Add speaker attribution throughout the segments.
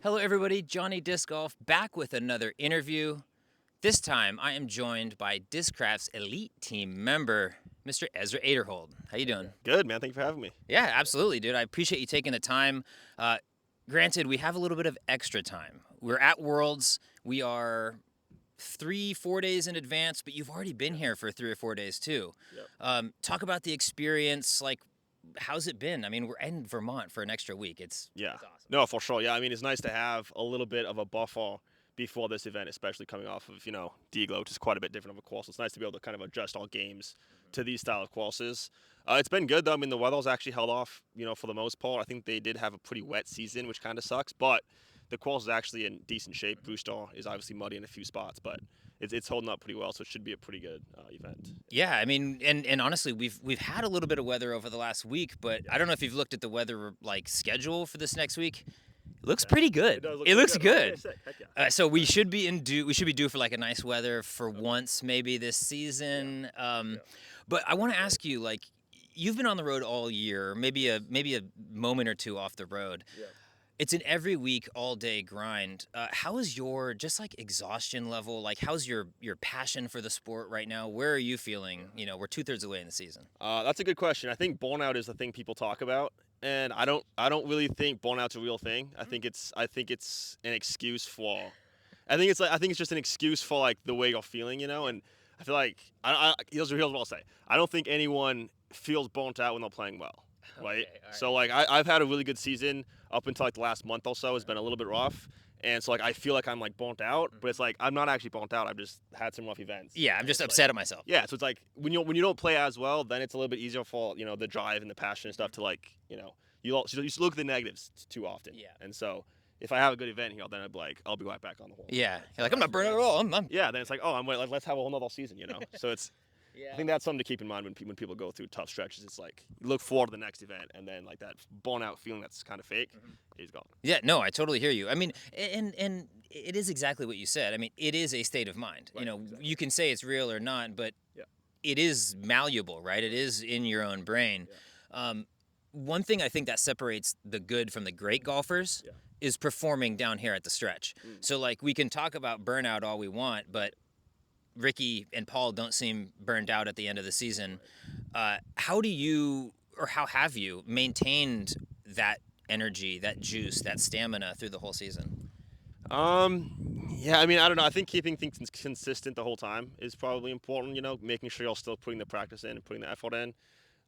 Speaker 1: Hello, everybody. Johnny Disc Golf back with another interview. This time, I am joined by Discraft's elite team member, Mr. Ezra Aderhold. How you doing?
Speaker 2: Good, man. Thank you for having me.
Speaker 1: Yeah, absolutely, dude. I appreciate you taking the time. Granted, we have a little bit of extra time. We're at Worlds. We are 3-4 days in advance, but you've already been here for 3 or 4 days too.
Speaker 2: Yep.
Speaker 1: Talk about the experience. Like, how's it been? I mean, we're in Vermont for an extra week. It's awesome.
Speaker 2: No, for sure. Yeah, I mean, it's nice to have a little bit of a buffer before this event, especially coming off of, Dglo, which is quite a bit different of a course. It's nice to be able to kind of adjust our games to these style of courses. It's been good, though. I mean, the weather's actually held off, for the most part. I think they did have a pretty wet season, which kind of sucks, but the course is actually in decent shape. Brewster is obviously muddy in a few spots, but it's holding up pretty well, so it should be a pretty good event.
Speaker 1: Yeah, I mean, and honestly, we've had a little bit of weather over the last week, but I don't know if you've looked at the weather schedule for this next week. It looks pretty good. It looks good.
Speaker 2: Heck yeah.
Speaker 1: So we should be due for like a nice weather for once maybe this season. But I want to ask you, like, you've been on the road all year, maybe a moment or two off the road.
Speaker 2: Yeah.
Speaker 1: It's an every week, all day grind. How is your just like exhaustion level? Like, how's your passion for the sport right now? Where are you feeling? You know, we're 2/3 away in the season.
Speaker 2: That's a good question. I think burnout is the thing people talk about, and I don't really think burnout's a real thing. I think it's an excuse for. I think it's just an excuse for like the way you're feeling, and I feel like here's what I'll say. I don't think anyone feels burnt out when they're playing well, right?
Speaker 1: Okay, all right.
Speaker 2: So like I've had a really good season up until like the last month or so. It's been a little bit rough. And so like I feel like I'm like burnt out, but it's like I'm not actually burnt out. I've just had some rough events.
Speaker 1: Yeah, I'm just
Speaker 2: It's
Speaker 1: upset
Speaker 2: like,
Speaker 1: at myself.
Speaker 2: yeah, so it's like when you don't play as well, then it's a little bit easier for the drive and the passion and stuff to like you look at the negatives too often.
Speaker 1: Yeah.
Speaker 2: And so if I have a good event here, then I'll be right back on the horse.
Speaker 1: Yeah, you're like, I'm not burning at all. I'm
Speaker 2: Yeah, then it's like, oh, let's have a whole nother season, So it's
Speaker 1: Yeah.
Speaker 2: I think that's something to keep in mind when people go through tough stretches. It's like you look forward to the next event, and then like that burnout feeling that's kind of fake, he's gone.
Speaker 1: Yeah, no, I totally hear you. I mean, and it is exactly what you said. I mean, it is a state of mind.
Speaker 2: Right, exactly.
Speaker 1: You can say it's real or not, but
Speaker 2: Yeah.
Speaker 1: it is malleable, right? It is in your own brain. One thing I think that separates the good from the great golfers
Speaker 2: Yeah.
Speaker 1: is performing down here at the stretch. So, like, we can talk about burnout all we want, but Ricky and Paul don't seem burned out at the end of the season. How do you, or how have you, maintained that energy, that juice, that stamina through the whole season?
Speaker 2: Yeah, I mean, I don't know. I think keeping things consistent the whole time is probably important. Making sure you're still putting the practice in and putting the effort in.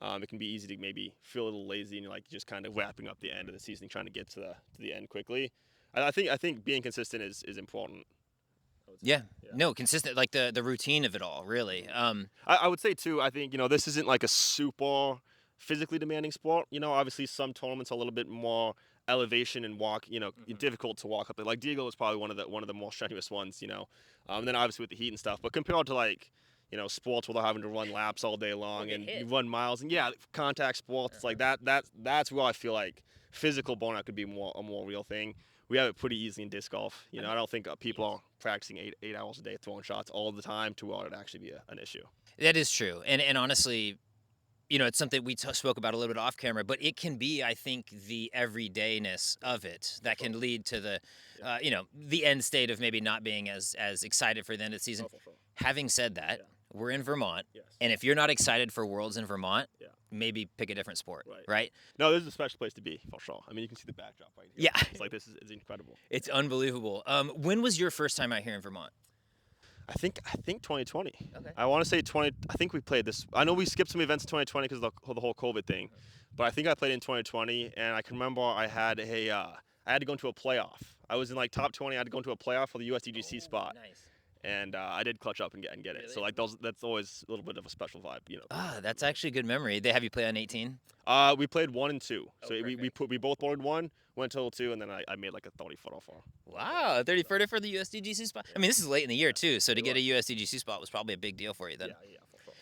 Speaker 2: It can be easy to maybe feel a little lazy and like just kind of wrapping up the end of the season, trying to get to the end quickly. I think being consistent is important.
Speaker 1: Yeah. No, consistent, like the routine of it all, really.
Speaker 2: I would say too. I think this isn't like a super physically demanding sport. Obviously some tournaments are a little bit more elevation and walk. Difficult to walk up there. Like Dglo is probably one of the more strenuous ones. And then obviously with the heat and stuff. But compared to like sports where they're having to run laps all day long and you run miles and contact sports, it's like that's where I feel like physical burnout could be a more real thing. We have it pretty easy in disc golf. I don't think people are practicing eight hours a day throwing shots all the time to where it'd actually be an issue.
Speaker 1: That is true. And honestly, it's something we spoke about a little bit off camera, but it can be, I think, the everydayness of it that can lead to the, the end state of maybe not being as excited for the end of the season. Having said that, we're in Vermont, and if you're not excited for Worlds in Vermont, maybe pick a different sport, right?
Speaker 2: No, this is a special place to be, for sure. I mean, you can see the backdrop right here.
Speaker 1: Yeah.
Speaker 2: It's like this is incredible.
Speaker 1: It's unbelievable. When was your first time out here in Vermont?
Speaker 2: I think 2020.
Speaker 1: Okay.
Speaker 2: I want to say 20. I think we played this. I know we skipped some events in 2020 because of the whole COVID thing, but I think I played in 2020, and I can remember I had to go into a playoff. I was in like top 20. I had to go into a playoff for the USDGC spot.
Speaker 1: Nice.
Speaker 2: And I did clutch up and get it.
Speaker 1: Really?
Speaker 2: So like that's always a little bit of a special vibe,
Speaker 1: That's actually a good memory. They have you play on 18?
Speaker 2: We played 1 and 2. So we both boarded 1, went till 2, and then I made like a 30-foot off.
Speaker 1: Wow, 30-footer for the USDGC spot. I mean, this is late in the year too, so to get a USDGC spot was probably a big deal for you then.
Speaker 2: Yeah, for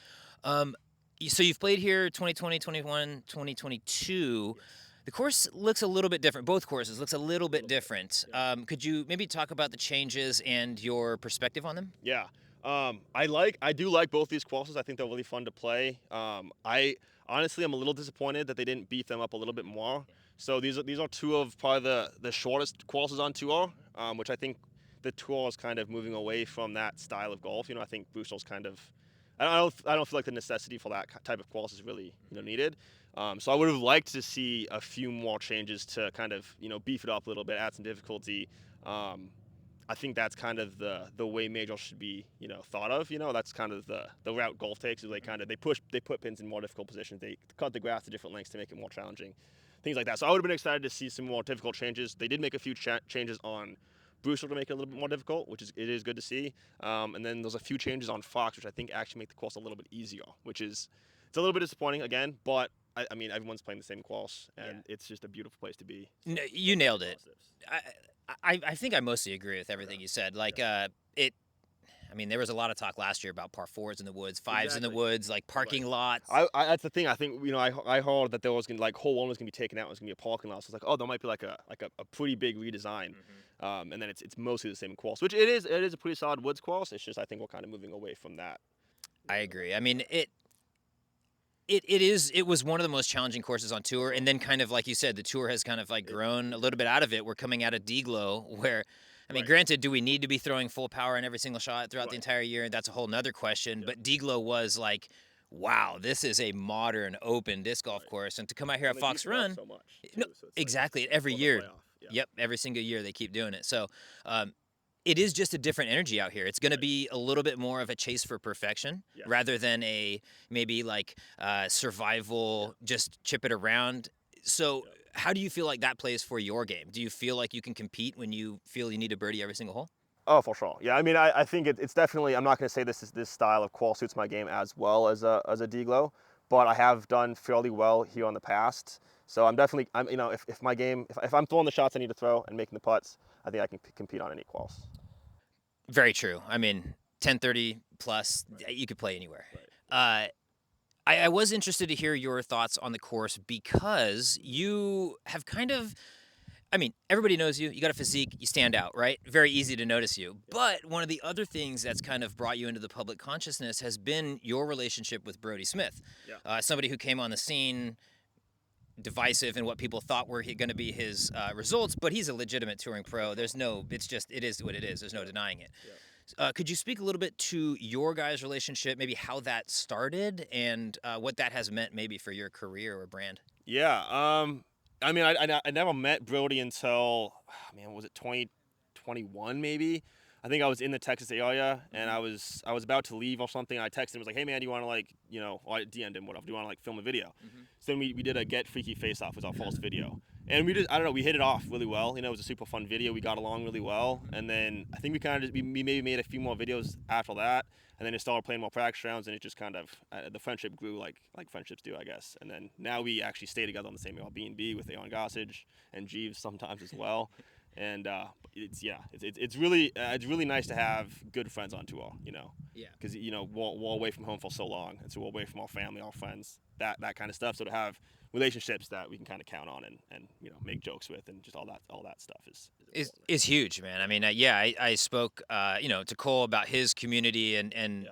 Speaker 2: sure.
Speaker 1: So you've played here 2020, 21, 2022. The course looks a little bit different. Both courses looks a little bit different. Could you maybe talk about the changes and your perspective on them?
Speaker 2: Yeah. I do like both these courses. I think they're really fun to play. I honestly I'm a little disappointed that they didn't beef them up a little bit more. So these are two of probably the shortest courses on tour, which I think the tour is kind of moving away from that style of golf. I think Bristol's kind of I don't feel like the necessity for that type of course is really needed. So I would have liked to see a few more changes to kind of beef it up a little bit, add some difficulty. I think that's kind of the way majors should be thought of. That's kind of the route golf takes is they put pins in more difficult positions. They cut the grass to different lengths to make it more challenging, things like that. So I would have been excited to see some more difficult changes. They did make a few changes on Brewster to make it a little bit more difficult, which is good to see. And then there's a few changes on Fox, which I think actually make the course a little bit easier, which is it's a little bit disappointing again, but I mean everyone's playing the same course, and it's just a beautiful place to be.
Speaker 1: No, you nailed it. I think I mostly agree with everything you said. Like it. I mean, there was a lot of talk last year about par fours in the woods, fives in the woods, like parking lots.
Speaker 2: That's the thing. I think I heard that there was gonna hole one was gonna be taken out. And it was gonna be a parking lot. So it's like, oh, there might be like a pretty big redesign. And then it's mostly the same course, which it is. It is a pretty solid woods course. It's just I think we're kind of moving away from that.
Speaker 1: I agree. I mean it was one of the most challenging courses on tour, and then kind of like you said, the tour has kind of like grown a little bit out of it. We're coming out of Dglo where I mean, granted, do we need to be throwing full power in every single shot throughout the entire year? That's a whole nother question. But Dglo was like, wow, this is a modern open disc golf course. And to come out here at Fox Run,
Speaker 2: so much,
Speaker 1: no, exactly, every year. Yep, every single year they keep doing it. So it is just a different energy out here. It's going to be a little bit more of a chase for perfection rather than a maybe like survival, just chip it around. So how do you feel like that plays for your game? Do you feel like you can compete when you feel you need a birdie every single hole?
Speaker 2: Oh, for sure. Yeah, I mean, I think it's definitely. I'm not going to say this style of qual suits my game as well as a Dglo, but I have done fairly well here in the past. So I'm if my game if I'm throwing the shots I need to throw and making the putts, I think I can compete on any quals.
Speaker 1: Very true. I mean, 1030 plus, you could play anywhere. I was interested to hear your thoughts on the course because you have kind of, I mean, everybody knows you. You got a physique. You stand out, right? Very easy to notice you. But one of the other things that's kind of brought you into the public consciousness has been your relationship with Brody Smith. Somebody who came on the scene divisive in what people thought were going to be his results, but he's a legitimate touring pro. It is what it is. There's no denying it. Could you speak a little bit to your guys' relationship, maybe how that started and what that has meant maybe for your career or brand?
Speaker 2: Yeah. I mean, I never met Brody until, man, was it 2021 maybe? I think I was in the Texas area and I was about to leave or something. And I texted him, was like, hey man, do you want to or I DM'd him, whatever. Do you want to film a video? So then we did a Get Freaky Face Off was our first video. And we hit it off really well. It was a super fun video. We got along really well. And then I think we maybe made a few more videos after that. And then it started playing more practice rounds, and it just kind of the friendship grew like friendships do, I guess. And then now we actually stay together on the same Airbnb with Aon Gossage and Jeeves sometimes as well. And it's really nice to have good friends on tour, because we're away from home for so long, and so we're away from our family, our friends, that kind of stuff. So to have relationships that we can kind of count on and make jokes with and just all that stuff
Speaker 1: is huge, man. I mean, I spoke to Cole about his community and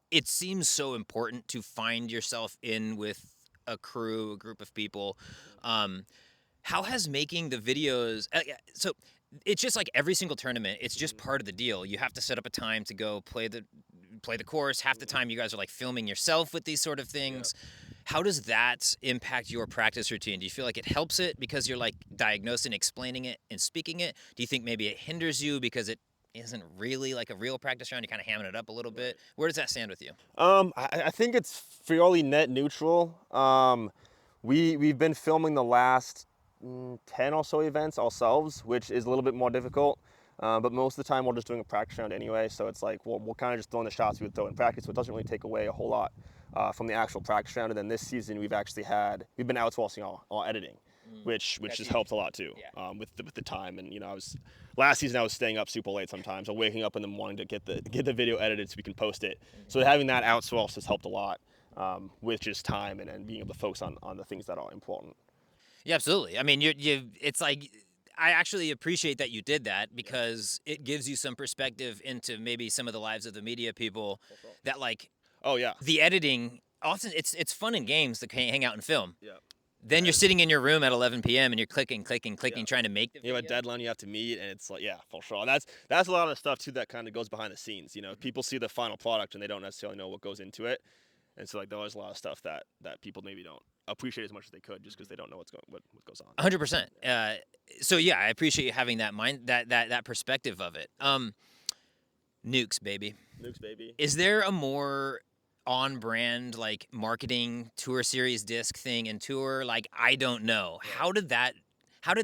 Speaker 1: it seems so important to find yourself in with a crew, a group of people. How has making the videos so it's just like every single tournament, it's just part of the deal. You have to set up a time to go play the course. Half the time you guys are like filming yourself with these sort of things. How does that impact your practice routine? Do you feel like it helps it because you're like diagnosing, explaining it, and speaking it? Do you think maybe it hinders you because it isn't really like a real practice round? You're kind of hamming it up a little bit. Where does that stand with you?
Speaker 2: I think it's fairly net neutral. We've been filming the last 10 or so events ourselves, which is a little bit more difficult. But most of the time we're just doing a practice round anyway, so it's like we're kind of just throwing the shots we would throw in practice, so it doesn't really take away a whole lot from the actual practice round. And then this season we've been outsourcing our editing, which has helped a lot too, with the time. And last season I was staying up super late sometimes, or waking up in the morning to get the video edited so we can post it. So having that outsourced has helped a lot with just time and being able to focus on the things that are important.
Speaker 1: Yeah, absolutely. I mean, it's like I actually appreciate that you did that because it gives you some perspective into maybe some of the lives of the media people that like
Speaker 2: Oh yeah.
Speaker 1: the editing. Often it's fun in games to hang out and film.
Speaker 2: Yeah.
Speaker 1: Then you're
Speaker 2: And-
Speaker 1: sitting in your room at 11 p.m. and you're clicking,
Speaker 2: Yeah.
Speaker 1: trying to make the
Speaker 2: You
Speaker 1: video.
Speaker 2: have a deadline you have to meet, and it's like, yeah, for sure. That's a lot of the stuff too that kind of goes behind the scenes. You know, people see the final product and they don't necessarily know what goes into it, and so like there's a lot of stuff that people maybe don't appreciate as much as they could just because they don't know what goes on.
Speaker 1: 100%. So yeah, I appreciate you having that that perspective of it. Nukes Baby.
Speaker 2: Nukes Baby.
Speaker 1: Is there a more on brand like marketing tour series disc thing and tour? Like I don't know.
Speaker 2: Yeah.
Speaker 1: How did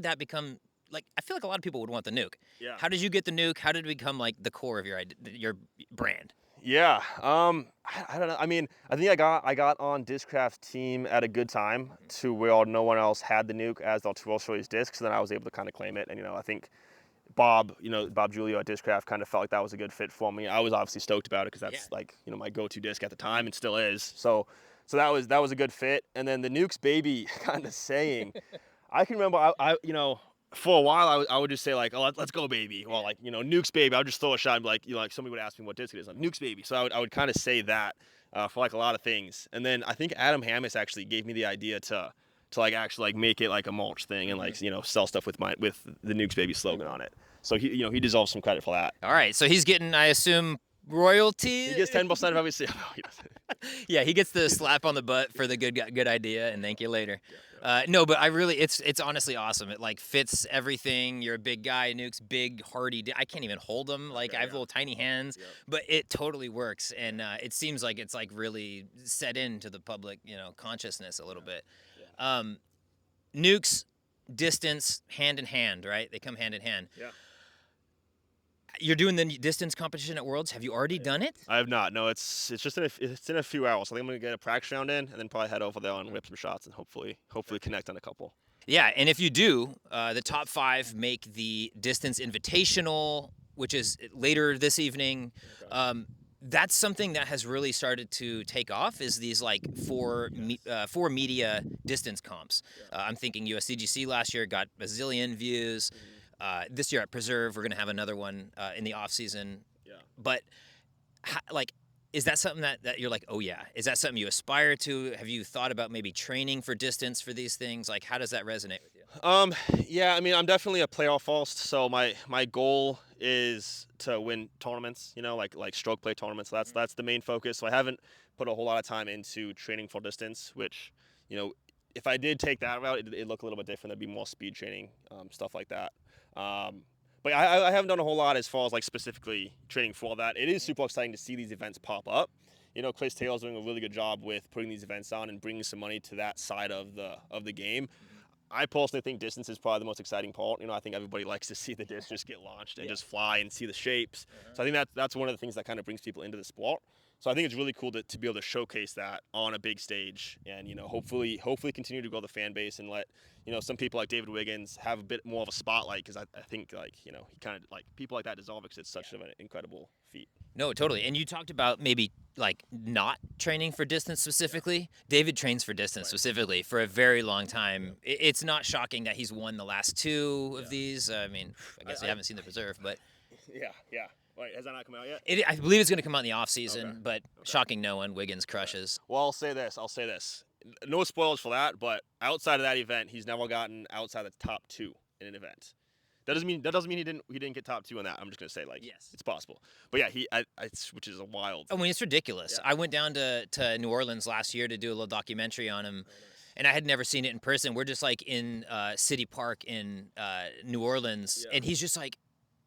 Speaker 1: that become like I feel like a lot of people would want the Nuke.
Speaker 2: Yeah.
Speaker 1: How did you get the Nuke? How did it become like the core of your brand?
Speaker 2: Yeah. I don't know. I mean, I think I got on Discraft's team at a good time to where no one else had the Nuke as their World Series disc, so then I was able to kind of claim it. And I think Bob Julio at Discraft kind of felt like that was a good fit for me. I was obviously stoked about it because that's like my go-to disc at the time and still is. So that was a good fit. And then the Nukes Baby kind of saying, I can remember I for a while I would just say like, oh, let's go baby, or like Nukes Baby. I would just throw a shot and be like like somebody would ask me what disc it is, like Nukes Baby. So I would kind of say that for like a lot of things. And then I think Adam Hammis actually gave me the idea to like actually like make it like a mulch thing and like sell stuff with the Nukes Baby slogan on it. So he deserves some credit for that.
Speaker 1: All right, so he's getting, I assume, royalty.
Speaker 2: He gets 10% of every sale. No, he doesn't.
Speaker 1: Yeah, he gets the slap on the butt for the good idea and thank you later. No, but I really, it's honestly awesome. It like fits everything. You're a big guy, Nuke's big, hardy. I can't even hold him. Like I have little tiny hands, but it totally works. And it seems like it's like really set into the public, consciousness a little bit. Nukes, distance, hand in hand, right? They come hand in hand.
Speaker 2: Yeah.
Speaker 1: You're doing the distance competition at Worlds. Have you already done it?
Speaker 2: I have not. No, it's just in a few hours. I think I'm gonna get a practice round in, and then probably head over there and rip some shots, and hopefully connect on a couple.
Speaker 1: Yeah, and if you do, the top 5 make the distance invitational, which is later this evening. Okay. That's something that has really started to take off. Is these like four media distance comps? I'm thinking USDGC last year got a zillion views. This year at Preserve, we're going to have another one in the off season. Yeah. But is that something that you're like, oh yeah? Is that something you aspire to? Have you thought about maybe training for distance for these things? Like, how does that resonate with you?
Speaker 2: Yeah, I mean, I'm definitely a playoff first. So my goal is to win tournaments. Like stroke play tournaments. So that's the main focus. So I haven't put a whole lot of time into training for distance, which if I did take that route, it'd look a little bit different. There'd be more speed training, stuff like that. But I haven't done a whole lot as far as like specifically training for that. It is super exciting to see these events pop up. Chris Taylor's doing a really good job with putting these events on and bringing some money to that side of the game. I personally think distance is probably the most exciting part. I think everybody likes to see the disc just get launched and just fly and see the shapes. So I think that's one of the things that kind of brings people into the sport. So I think it's really cool to be able to showcase that on a big stage and, hopefully continue to grow the fan base and let, some people like David Wiggins have a bit more of a spotlight because I think like, he kind of like people like that deserve it because it's such an incredible feat.
Speaker 1: No, totally. And you talked about maybe like not training for distance specifically. Yeah. David trains for distance specifically for a very long time. Yeah. It's not shocking that he's won the last 2 of these. I mean, I guess I haven't seen the Preserve, but
Speaker 2: yeah. Wait, has that not come out yet?
Speaker 1: I believe it's going to come out in the off season, but shocking no one. Wiggins crushes.
Speaker 2: Well, I'll say this. No spoilers for that, but outside of that event, he's never gotten outside the top 2 in an event. That doesn't mean he didn't get top 2 in that. I'm just gonna say yes, it's possible. But yeah, which is a wild.
Speaker 1: I mean, it's ridiculous. Yeah. I went down to New Orleans last year to do a little documentary on him. And I had never seen it in person. We're just like in City Park in New Orleans, and he's just like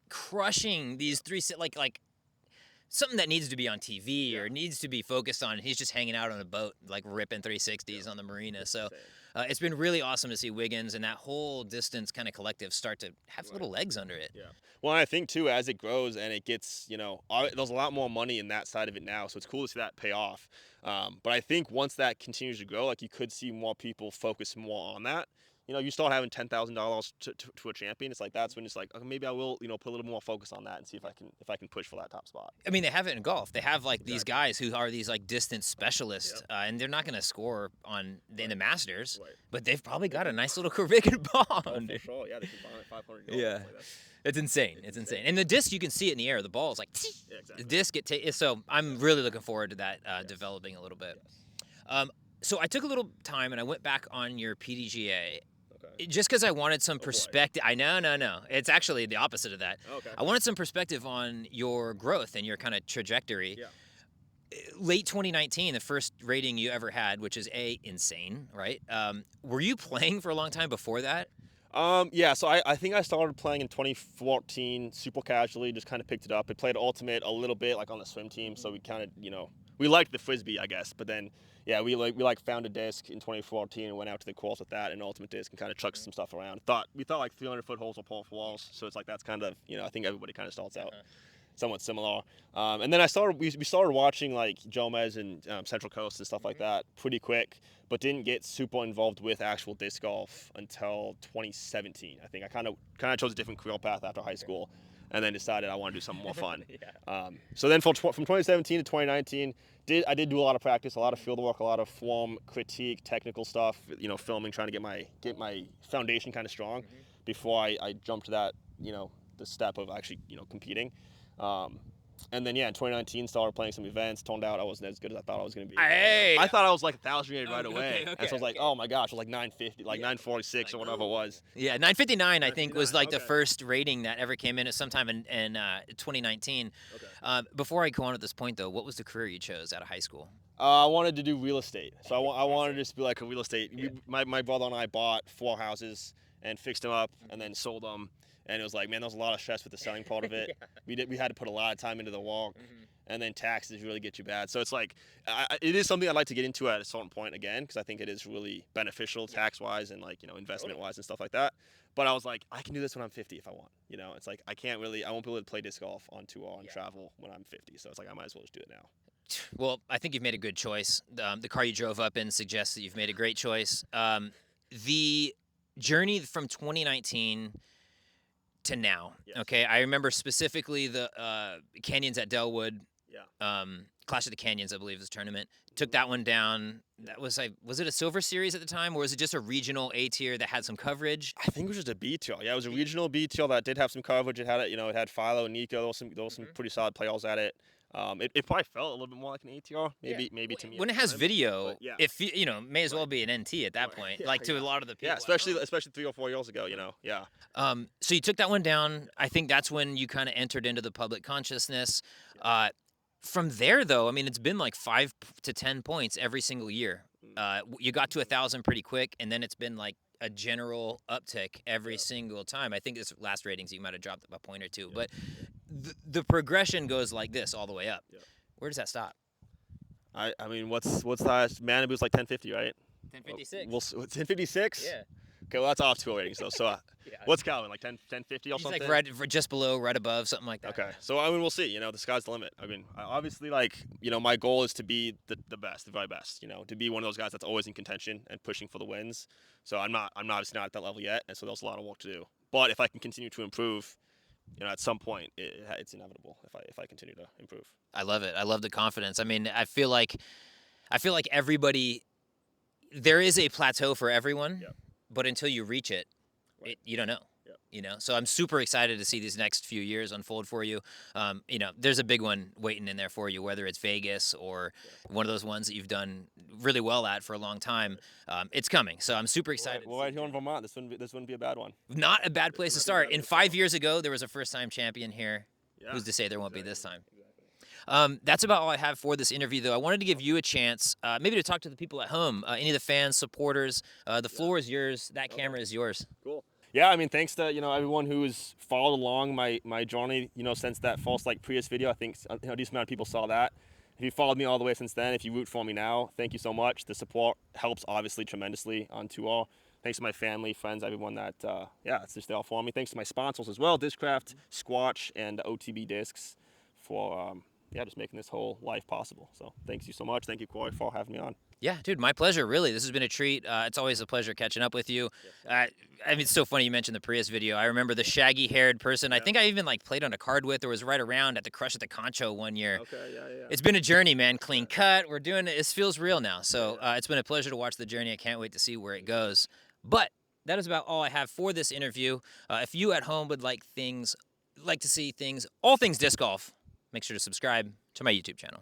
Speaker 1: crushing these 3 like something that needs to be on TV or needs to be focused on. He's just hanging out on a boat, like ripping 360s on the marina. So it's been really awesome to see Wiggins and that whole distance kind of collective start to have little legs under it.
Speaker 2: Yeah. Well, I think too, as it grows and it gets, there's a lot more money in that side of it now. So it's cool to see that pay off. But I think once that continues to grow, like you could see more people focus more on that. you start having $10,000 to a champion. It's like that's when it's like, okay, maybe I will, put a little more focus on that and see if I can push for that top spot.
Speaker 1: I mean, they have it in golf. They have like these
Speaker 2: Exactly.
Speaker 1: guys who are these like distance specialists, and they're not going to score in the Masters,
Speaker 2: Right.
Speaker 1: but they've probably got a nice little career they can bond.
Speaker 2: Oh, for sure. Yeah, they can buy 500 goals.
Speaker 1: Yeah.
Speaker 2: Like that's,
Speaker 1: It's insane. It's insane. And the disc, you can see it in the air. The ball is like,
Speaker 2: yeah, exactly.
Speaker 1: the disc, so I'm really looking forward to that developing a little bit.
Speaker 2: Yes.
Speaker 1: So I took a little time and I went back on your PDGA
Speaker 2: Okay.
Speaker 1: just because I wanted some
Speaker 2: boy.
Speaker 1: perspective. I know, no. It's actually the opposite of that.
Speaker 2: Okay.
Speaker 1: I wanted some perspective on your growth and your kind of trajectory.
Speaker 2: Yeah.
Speaker 1: Late 2019, the first rating you ever had, which is insane, right? Were you playing for a long time before that?
Speaker 2: Yeah, so I think I started playing in 2014 super casually, just kind of picked it up. I played Ultimate a little bit, like on the swim team, so we kind of, we liked the Frisbee, I guess. But then, yeah, we found a disc in 2014 and went out to the course with that, an Ultimate disc, and kind of chucked some stuff around. We thought like 300-foot holes were par for walls, so it's like that's kind of, I think everybody kind of starts out somewhat similar. And then we started watching like Jomez and Central Coast and stuff like that pretty quick, but didn't get super involved with actual disc golf until 2017. I think I kind of chose a different career path after high school, and then decided I want to do something more fun. So then from 2017 to 2019, I did do a lot of practice, a lot of field work, a lot of form critique, technical stuff, filming, trying to get my foundation kind of strong before I jumped to that, the step of actually, competing. And then, in 2019, started playing some events. Turned out I wasn't as good as I thought I was going to be.
Speaker 1: Hey!
Speaker 2: I thought I was like 1,000 right away.
Speaker 1: Okay,
Speaker 2: And so I was like, oh my gosh, it was like 950, like 946 or whatever it was.
Speaker 1: Yeah, 959, I think, was like the
Speaker 2: okay.
Speaker 1: first rating that ever came in at sometime in 2019.
Speaker 2: Okay.
Speaker 1: Before I go on at this point, though, what was the career you chose out of high school?
Speaker 2: I wanted to do real estate. So I wanted to just be like a real estate. Yeah. My brother and I bought 4 houses and fixed them up and then sold them. And it was like, man, there was a lot of stress with the selling part of it. We had to put a lot of time into the walk, and then taxes really get you bad. So it's like, it is something I'd like to get into at a certain point again, because I think it is really beneficial tax-wise and like, investment-wise and stuff like that. But I was like, I can do this when I'm 50 if I want. It's like, I won't be able to play disc golf on tour and travel when I'm 50. So it's like, I might as well just do it now.
Speaker 1: Well, I think you've made a good choice. The car you drove up in suggests that you've made a great choice. The journey from 2019 to now.
Speaker 2: Yes.
Speaker 1: Okay, I remember specifically the Canyons at Delwood.
Speaker 2: Yeah.
Speaker 1: Clash of the Canyons, I believe, was the tournament. Took that one down. That was was it a silver series at the time, or was it just a regional A tier that had some coverage?
Speaker 2: I think it was just a B tier. Yeah, it was a regional B tier that did have some coverage. It had it had Philo and Nico. There was some pretty solid players at it. It probably felt a little bit more like an ATR, maybe to me.
Speaker 1: When it has video,
Speaker 2: yeah.
Speaker 1: if may as well be an NT at that point, like to a lot of the people.
Speaker 2: Yeah, especially 3 or 4 years ago, yeah.
Speaker 1: So you took that one down. I think that's when you kind of entered into the public consciousness. From there, though, I mean, it's been like 5 to 10 points every single year. You got to 1,000 pretty quick, and then it's been like a general uptick every single time. I think this last ratings you might have dropped a point or two, but the progression goes like this all the way up. Where does that stop?
Speaker 2: I mean, what's the highest? Manabu's like 1050, right?
Speaker 1: 1056.
Speaker 2: 1056?
Speaker 1: Yeah.
Speaker 2: Okay, well that's off tour ratings though. So what's Calvin, like 1050 or
Speaker 1: He's
Speaker 2: something?
Speaker 1: like right just below, right above, something like that.
Speaker 2: Okay, so I mean we'll see. The sky's the limit. I mean, obviously, like my goal is to be the best, the very best. To be one of those guys that's always in contention and pushing for the wins. So I'm obviously not at that level yet, and so there's a lot of work to do. But if I can continue to improve, at some point it's inevitable if I continue to improve.
Speaker 1: I love it. I love the confidence. I mean, I feel like everybody, there is a plateau for everyone, but until you reach it, you don't know. So I'm super excited to see these next few years unfold for you. There's a big one waiting in there for you, whether it's Vegas or one of those ones that you've done really well at for a long time. It's coming, so I'm super excited.
Speaker 2: Well, right here in Vermont, this wouldn't be a bad one.
Speaker 1: Not a bad place to start. In 5 years ago, there was a first-time champion here. Who's to say there won't be this time? That's about all I have for this interview, though. I wanted to give you a chance, maybe to talk to the people at home, any of the fans, supporters. The floor is yours. That camera is yours.
Speaker 2: Cool. Yeah, I mean, thanks to everyone who's followed along my journey. Since that false like Prius video, I think a decent amount of people saw that. If you followed me all the way since then, if you root for me now, thank you so much. The support helps obviously tremendously on tour. Thanks to my family, friends, everyone that it's just there for me. Thanks to my sponsors as well, Discraft, Squatch, and OTB Discs for just making this whole life possible. So thanks you so much. Thank you, Corey, for having me on.
Speaker 1: Yeah, dude, my pleasure. Really, this has been a treat. It's always a pleasure catching up with you.
Speaker 2: Yes, sir.
Speaker 1: I mean, it's so funny you mentioned the Prius video. I remember the shaggy-haired person. I
Speaker 2: Yeah.
Speaker 1: think I even like played on a card with, or was right around at the Crush at the Concho one year.
Speaker 2: Okay. Yeah. Yeah.
Speaker 1: It's been a journey, man. Clean
Speaker 2: Yeah.
Speaker 1: cut. We're doing it. It feels real now.
Speaker 2: Yeah.
Speaker 1: So
Speaker 2: Yeah.
Speaker 1: it's been a pleasure to watch the journey. I can't wait to see where it goes. But that is about all I have for this interview. If you at home would like to see things, all things disc golf, make sure to subscribe to my YouTube channel.